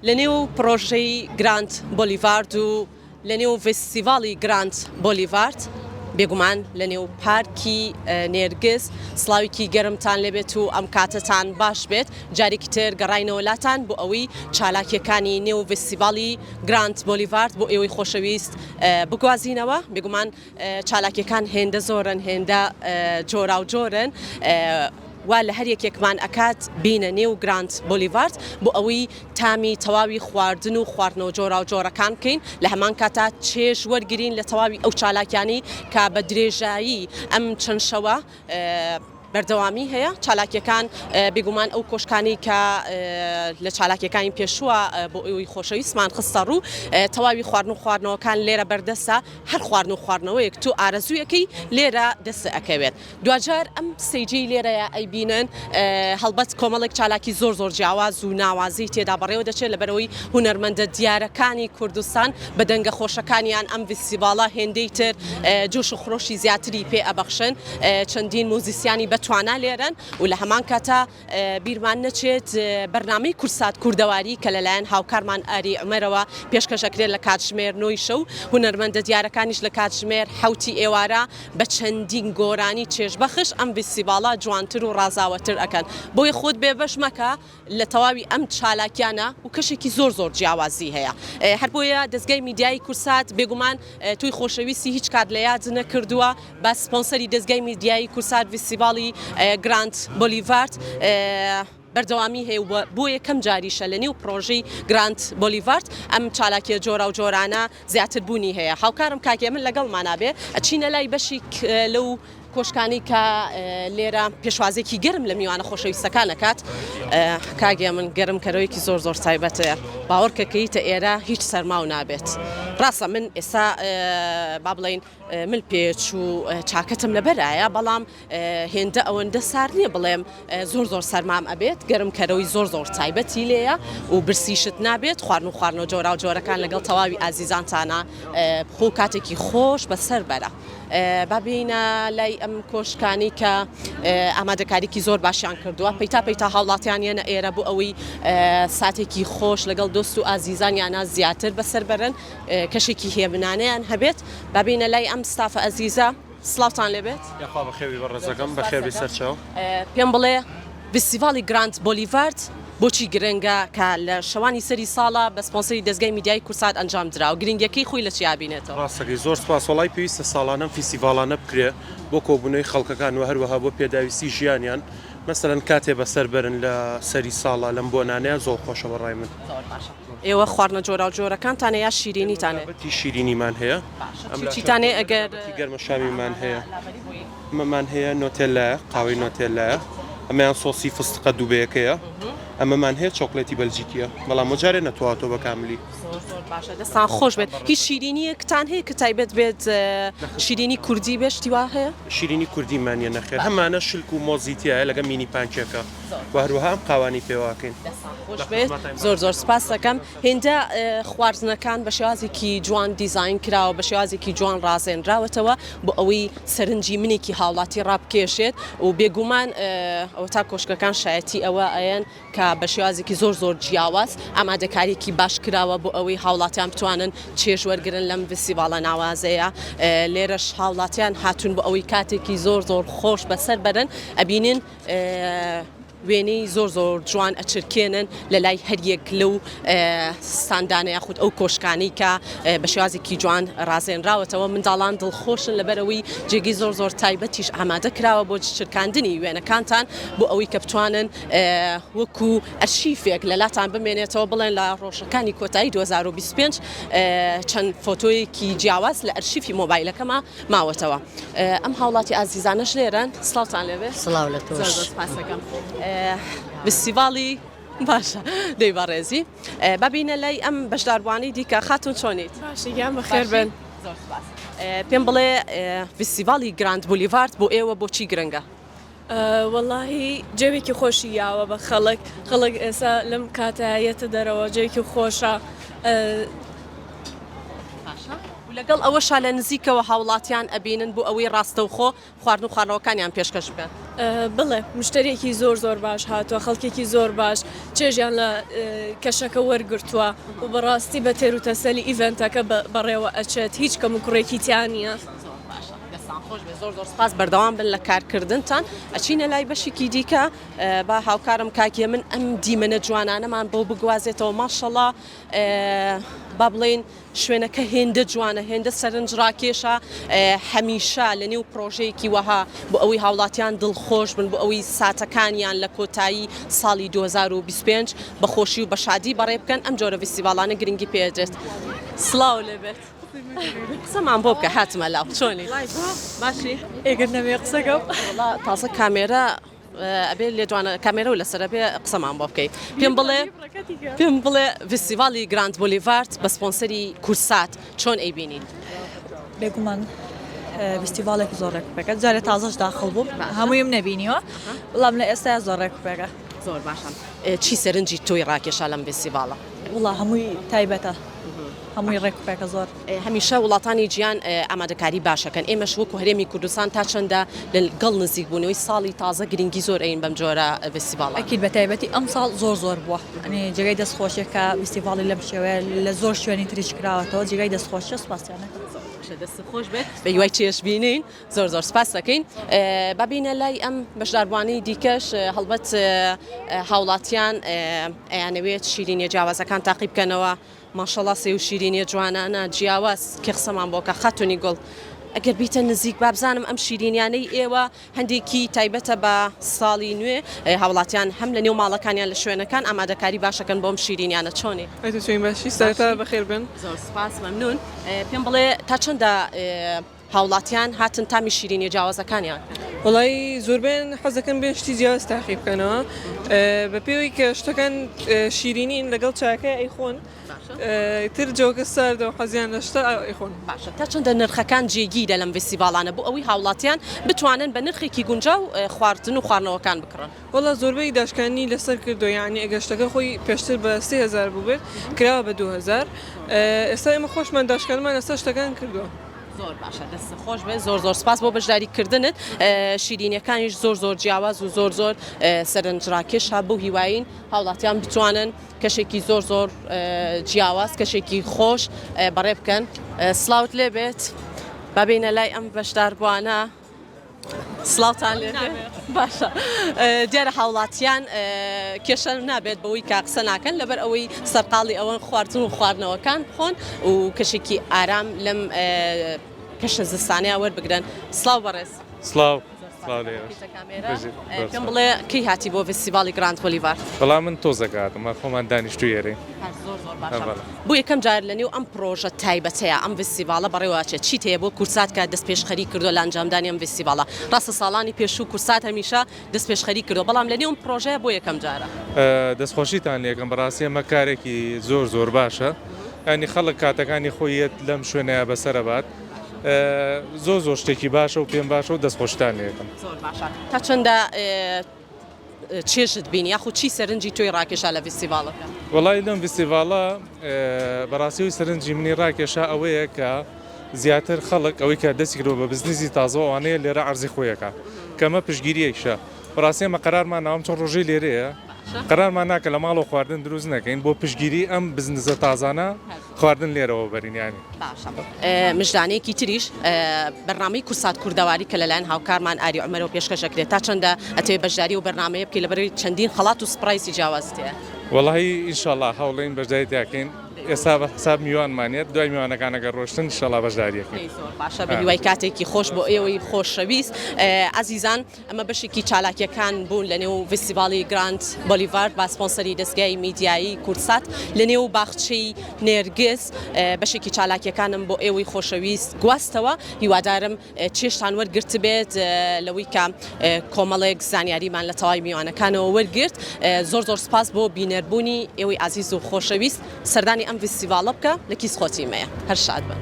لە نێو پرۆژەی گراند بۆلیڤارد و لە نێو فستیڤاڵی گراند بۆلیڤارد بێگومان لە نێو پارکی نێرگس سڵاوێکی گەرمتان لێبێت و ئەم کاتتان باش بێت جارێکی تر گەڕاینەوەلاتان بۆ ئەوەی چالاکیەکانی نێو فستیڤاڵی گراند بۆلیڤارد بۆ ئێوەی خۆشەویست بگوازینەوە بێگومان چالاکیەکان هێندە زۆرن هێندە جۆرا و جۆرن وا لە هەر یەکێکمان ئەکات بینە نێو گراند بۆلیڤارد بۆ ئەوەی تامی تەواوی خواردن و خواردنەوە جۆرا و جۆرەکان بکەین لە هەمان کاتا چێژ وەرگرین لە تەواوی ئەو چالاکیانی کە بە درێژایی ئەم چەند شەوە بەردەوامی هەیە چالاکیەکان بێگومان ئەو کۆشکانی کە لە چالاکیەکانی پێشووە بۆ ئەوی خۆشەویستمان خستە ڕوو تەواوی خواردن و خواردنەوەکان لێرە بەردەسە هەر خواردن و خواردنەوەیەک تو ئارەزوویەکەی لێرە دەست ئەکەوێت دوجار ئەم سەیجی لێرەیە ئەیبینن هەڵبەت کۆمەڵێک چالاکی زۆر زۆر جیاواز و ناوازی تێدا بەڕێوە دەچێت لەبەرەوەی هونەرمەندە دیارەکانی کوردستان بە دەنگە خۆشەکانیان ئەم فستیڤاڵە هێندەی تر جوش و خڕۆشی زیاتری پێ ئەبەخشن چەندین موزیسیانی بەتوانە لێرن و لە هەمان کاتە بیرمان نەچێت بەرنامەی کورسات کوردەواری کە لەلایەن هاوکارمان ئاری عومەرەوە پێشکەشەکرێت لە کاتژمێر 9 شەو هونەرمەندە دیارەکانیش لە کاتژمێر 7 ئێوارە بە چەندین گۆرانی چێژبەخش ئەم فستیڤاڵە جوانتر و ڕازاوەتر ئەکەن بۆی خۆت بێبەش مەکە لە تەواوی ئەم چالاکیانە و کەشێکی زۆر زۆر جیاوازی هەیە هەر بۆیە دەستگای میدیای کورسات بێگومان توی خۆشەویستی هیچ کات لە یاد نەکردووە بە سپۆنسەری دەستگای میدیای کورسات فستیڤاڵی گراند بۆلیڤارد بەردەوامی هەیە بۆ یەکەم جاریشە لە نێو پرۆژەی گراند بۆلیڤارد ئەم چالاکیە جۆرا و جۆرانە زیاتر بوونی هەیە هاوکارم کاکێ من لەگەڵمانە بێ ئەچینە لای بەشی لەو کۆشکانی کە لێرە پێشوازێکی گەرم لە میوانە خۆشەویستەکان ئەکات کاگێ من گەرم کەرەوەیکی زۆر زۆر تایبەتەیە باوەڕکەکەیتە ئێرە هیچ سەرما و نابێت ڕاستە من ئێستا با بڵێن مل پێچ و چاکەتم لەبەرایە بەڵام هێندە ئەوەندە سار نییە بڵێم زۆر زۆر سەرمام ئەبێت گەرم کەرەوەی زۆر زۆر تایبەتی لێیە و برسیشت نابێت خواردن و خواردنەوە جۆرا و جۆرەکان لەگەڵ تەواوی ئازیزانتانە خۆ کاتێکی خۆش بەسەر بەرە بابینە لای ئەم کۆشکانی کە ئامادەکاریکی زۆر باشیان کردووە پەیتا هاوڵاتیانیانە ئێرە بوو ئەوەی ساتێکی خۆش لەگەڵ دۆست و ئازیزانیانە زیاتر بەسەر بەرن کەشێکی هێمنانەیان هەبێت بابینە لای ئەم ستافە ئەزیزە سڵاوتان لێبێت یاخوا بەخێوی بەڕێزەکەم بەخێوی سەرچاو پێم بڵێ فستیڤاڵی گراند بۆلیڤارد بۆچی گرنگە کە لە شەوانی سەری ساڵە بە سپۆنسەری دەستگای میدیای کورسات ئەنجام درا و گرنگەکەی خۆی لە چیا بینێتەوە ڕاستەکەی زۆر سپاس وڵای پێویستە ساڵانە فستیڤاڵانە بکرێ بۆ کۆبوونەوەی خەڵکەکان و هەروەها بۆ پێداویستی ژیانیان مەسەلەن کاتێ بەسەر برن لە سەری ساڵە لەم بۆنانەیە زۆر خۆشە بەڕای من ئێوە خواردنە جۆرا و جۆرەکانتانە یا شیرینیتانێ تی شیرینیمان هەیە چیتانێ ئەگەر گەرمە شامیمان هەیە مەمان هەیە نۆتێلایە قاوەی نۆتێلایە ئەمەیان سۆسی فستقە دووبەیەکەیە ئەمەمان هەیە چۆکلێتی بەلژیکیە بەڵام جارێ نەتواتۆ بە کاملی دەستان خۆش بێت هیچ شیرینیەکتان هەیە کە تایبەت بێت شیرینی کوردی بێشتی وا هەیە شیرینی کوردیمانە نەخێر هەمانە شلک و مۆزیتیایە لەگە مینی پانکێکە و هەروەها ئەم قاوانی پێواکەین زۆر زۆر سپاس دەکەم هێندە خواردنەکان بە شێوازێکی جوان دیزاین کراوە بە شێوازێکی جوان ڕازێنراوەتەوە بۆ ئەوەی سەرنجی منێکی هاوڵاتی ڕابکێشێت و بێگومان ئەوە تا کۆشکەکان شایەتی ئەوە ئەیەن کە بە شێوازێکی زۆر زۆر جیاواز ئامادەکاریکی باش کراوە بۆ ئەوەی هاوڵاتیان بتوانن چێژ وەرگرن لەم فستیڤاڵە ناوازەیە لێرەش هاوڵاتیان هاتوون بۆ ئەوەی کاتێکی زۆر زۆر خۆش بەسەر بەرن ئەبینین وێنەی زۆر زۆر جوان ئەچرکێنن لە لای هەریەک لەو ستاندانە یاخود ئەو کۆشکانی کە بە شێوازێکی جوان ڕازێنراوەتەوە منداڵان دڵخۆشن لەبەرەوەی جێگەی زۆر زۆر تایبەتیش ئامادە کراوە بۆ چرکاندنی وێنەکانتان بۆ ئەوەی کە بتوانن وەکو ئەرشیفێک لەلاتان بمێنێتەوە بڵێن لە ڕۆژەکانی کۆتایی 2025 چەند فۆتۆیەکی جیاواز لە ئەرشیفی مۆبایلەکەما ماوەتەوە ئەم هاوڵاتی ئازیزانەش لێرن سڵاوتان لێبێ سڵاو لە تۆش سپاسەکەم فستیڤاڵی باشە دەی بەڕێزی ببینە لای ئەم بەشداربوانی دیکە خاتون چۆنیت باشیگەم بەخێر بن پێم بڵێ فستیڤاڵی گراند بۆلیڤارد بۆ ئێوە بۆچی گرنگە واللهی جێوێکی خۆشی یاوە بە خەڵک ئێستا لەم کاتایەتە دەرەوە جێوێکی خۆشە لەگەڵ ئەوەشا لە نزیکەوە هاوڵاتیان ئەبینن بۆ ئەوەی ڕاستەوخۆ خواردن و خواردنەوەکانیان پێشکەش بکەن. بڵێ مشتریەکی زۆر باش هاتووە خەڵکێکی زۆر باش چێژیان لە کەشەکە وەرگرتووە و بەڕاستی بە تێر و تەسەلی ئیڤنتەکە بەڕێوە ئەچێت هیچ کەم و کوڕێکی تیان نییە. خۆش بێ زۆر سپاس بەردەوام بن لە کارکردنتان ئەچینە لای بەشێکی دیکە با هاوکارم کاکیە من ئەم دیمەنە جوانانەمان بۆ بگوازێتەوە ماشەڵڵا با بڵێن شوێنەکە هێندە جوانە هێندە سەرنجڕاکێشە هەمیشە لە نێو پرۆژەیەکی وەها بۆ ئەوەی هاوڵاتیان دڵخۆش بن بۆ ئەوەی ساتەکانیان لە کۆتایی ساڵی 2025 بەخۆشی و بەشادی بەڕێ بکەن ئەم جۆرە فیستیڤالانە گرنگی پێدرێت. سڵاو لێبێت. قسەمان بۆ بکە هاتمە لاو چۆنی باشی ئێگەر نەوێ قسەگەم تازە کامێرە ئەبێ لێ جوانە کامێرە و لەسەر بێ قسەمان بۆ بکەیت پێم بڵێ فیستیڤالی گراند بۆلیڤارد بە سپۆنسەری کورسات چۆن ئەیبینین؟ بێگومان فیستیڤالێکی زۆر ڕێکوپێکە جارێ تازەش داخڵ بووم هەموویم نەبینیوە بەڵام لە ئێستا زۆر ڕێکوپێکە زۆر باشە چی سەرنجی تۆی ڕاکێشا لەم فیستیڤالە؟ وڵا هەمووی تایبەتە هەمووی ڕێکوپێکە زۆر هەمیشە وڵاتانی گیان ئامادەکاری باشەکەن ئێمەش وەکو هەرێمی کوردستان تا چەندە لەگەڵ نزیک بوونەوەی ساڵی تازە گرنگی زۆر ئەین بەم جۆرە فیستیڤاڵە ئەکید بە تایبەتی ئەم ساڵ زۆر بووە ئەنی جێگای دەستخۆشیەکە فیستیڤاڵی لەم شێوەیە لە زۆر شوێنی تریش کراوەتەوە جێگای دەستخۆشیە سوپاسیانەکە دەست خۆش بێت بە یوای چێش بینین زۆر سپاس دەکەین ببینە لای ئەم بەشداربوانی دیکەش هەڵبەت هاوڵاتیان ئەیانەوێت شیرینیە جیاوازەکان تاقی بکەنەوە ماشەڵڵا سێ و شیرینیە جوانانە جیاواز کە قسەمان بۆکە خەتونی گوڵ ئەگەر بیتە نزیک بابزانم ئەم شیرینیانەی ئێوە هەندێکی تایبەتە بە ساڵی نوێ هاوڵاتیان هەم لە نێو ماڵەکانیان لە شوێنەکان ئامادەکاری باشەکەن بۆم شیرینیانە چۆنێ ئەتوین باشی سەرتا بەخێر بن زۆر سپاس مەمنون پێم بڵێ تا چەندە هاوڵاتیان هاتن تامی شیرینیە جیاوازەکانیان وڵی زۆربیان حەزەکەن بێ شتی جیاواز تاقی بکەنەوە بە پێوەی کە شتەکان شیرینین لەگەڵ چاکە ئەیخۆن تر جۆگە سارد و حەزیان لە شتە ئەیخۆن باشە تا چەندە نرخەکان جێگیرە لەم فیستیڤاڵانە بۆ ئەوەی هاوڵاتیان بتوانن بە نرخێکی گونجاو خواردن و خواردنەوەکان بکڕن وڵا زۆربەی داشکانی لەسەر کردو یعنی ئەگەر شتەکە خۆی پێشتر بە 3000 بوو بێت کراوە بە 2000 ئێستا ئێمە خۆشمان داشکانمان لەسەر شتەکان کردووە زۆر باشە دەست خۆش بێت زۆر سپاس بۆ بەشداریکردنت شیرینیەکانیش زۆر جیاواز و زۆر سەرنجڕاکێش بۆ هیواین هاوڵاتیان بتوانن کەشێکی زۆر جیاواز کەشێکی خۆش بەڕێ بکەن سلااوت لێ بێت بابینە لای ئەم بەشداربووانە سلااوتان لێ باشە دیارە هاوڵاتیان کێشە نابێت بەوەی کا قسە ناکەن لەبەر ئەوەی سەرقاڵی ئەوەن خواردن و خواردنەوەکان خۆن و کەشێکی ئارام لەم کەشە زستانەیە وەربگرن سلااو بەڕێز سلااو پێم بڵێ کەی هاتی بۆ فیستیڤاڵی گراند بۆلیڤارد بەڵام من تۆزەکاتم خۆمان دانیشتو ێرەی بۆ یەکەم جار لە نێو ئەم پرۆژە تایبەتەیە ئەم فیستیڤاڵە بەڕێواچێت چیت هەیە بۆ کورسات کە دەست پێشخەری کردو لە ئەنجامدانی ئەم فیستیڤاڵە ڕاستە ساڵانی پێشوو کورسات هەمیشە دەست پێشخەری کردو بەڵام لە نێو پرۆژەیە بۆ یەکەم جارە دەستخۆشیتان لێکم بەڕاستی ئەمە کارێکی زۆر باشە ینی خەڵک کاتەکانی خۆیەت لەم شوێنەیە بەسەرەبات زۆر شتێکی باشە و پێم باشە و دەستخۆشتان لێکم زۆر باشە تا چەندە چێژت بینی یاخو چی سەرنجی تۆی ڕاکێشا لە فیستیڤاڵەکە وەڵی لەم فیستیڤاڵە بەڕاستیەوەی سەرنجی منی ڕاکێشا ئەوەیە کە زیاتر خەڵک ئەوەی کە دەستی کرۆ بە بزنسی تازەوانەیە لێرە عەرزی خۆیەکە کەمە پشگیریەکشە بەڕاستی ئەمە قەرارمان ناوام چۆن ڕۆژەی لێرەیە قەرارمان ناکە لە ماڵ و خواردن دروست نەکەین بۆ پشگیری ئەم بزنسە تازانە خواردن لێرەوە بەرینیانی مژدانەیەکی تریش بەرنامەی کورسات کوردەواری کە لەلایەن هاوکارمان ئاری عومەرەوە پێشکەشەکرێت تا چەندە ئەتەوێت بەشداری و بەرنامەیە بکەی لەبەرەوەی چەندین خەڵات و سپرایسی جیاوازتەیە وەڵی ئینشاءڵڵا هەوڵێن بەشداری تاکەین ئێستا بە حساب میوانمانێت دوای میوانەکانەکە ڕۆشتن ئینشاءڵڵا بەشداریەکەین باشە بە هیوای کاتێکی خۆش بۆ ئێوەی خۆشەویست عەزیزان ئەمە بەشێکی چالاکیەکان بوون لە نێو فیستیڤاڵی گراند بۆلیڤارد با سپۆنسەری دەستگای میدیایی کورسات لە نێو باخچەی نێرگس بەشێکی چالاکیەکانم بۆ ئێوەی خۆشەویست گواستەوە هیوادارم چێشتان وەرگرت بێت لەوەی کە کۆمەڵێک زانیاریمان لە تەواوی میوانەکانەوە وەرگرت زۆر سپاس بۆ بینەربوونی ئێوەی عەزیز و خۆشەویست سەردانی ئەم فیستیڤاڵە بکە لە کیسخۆتیمەیە هەر شاد بن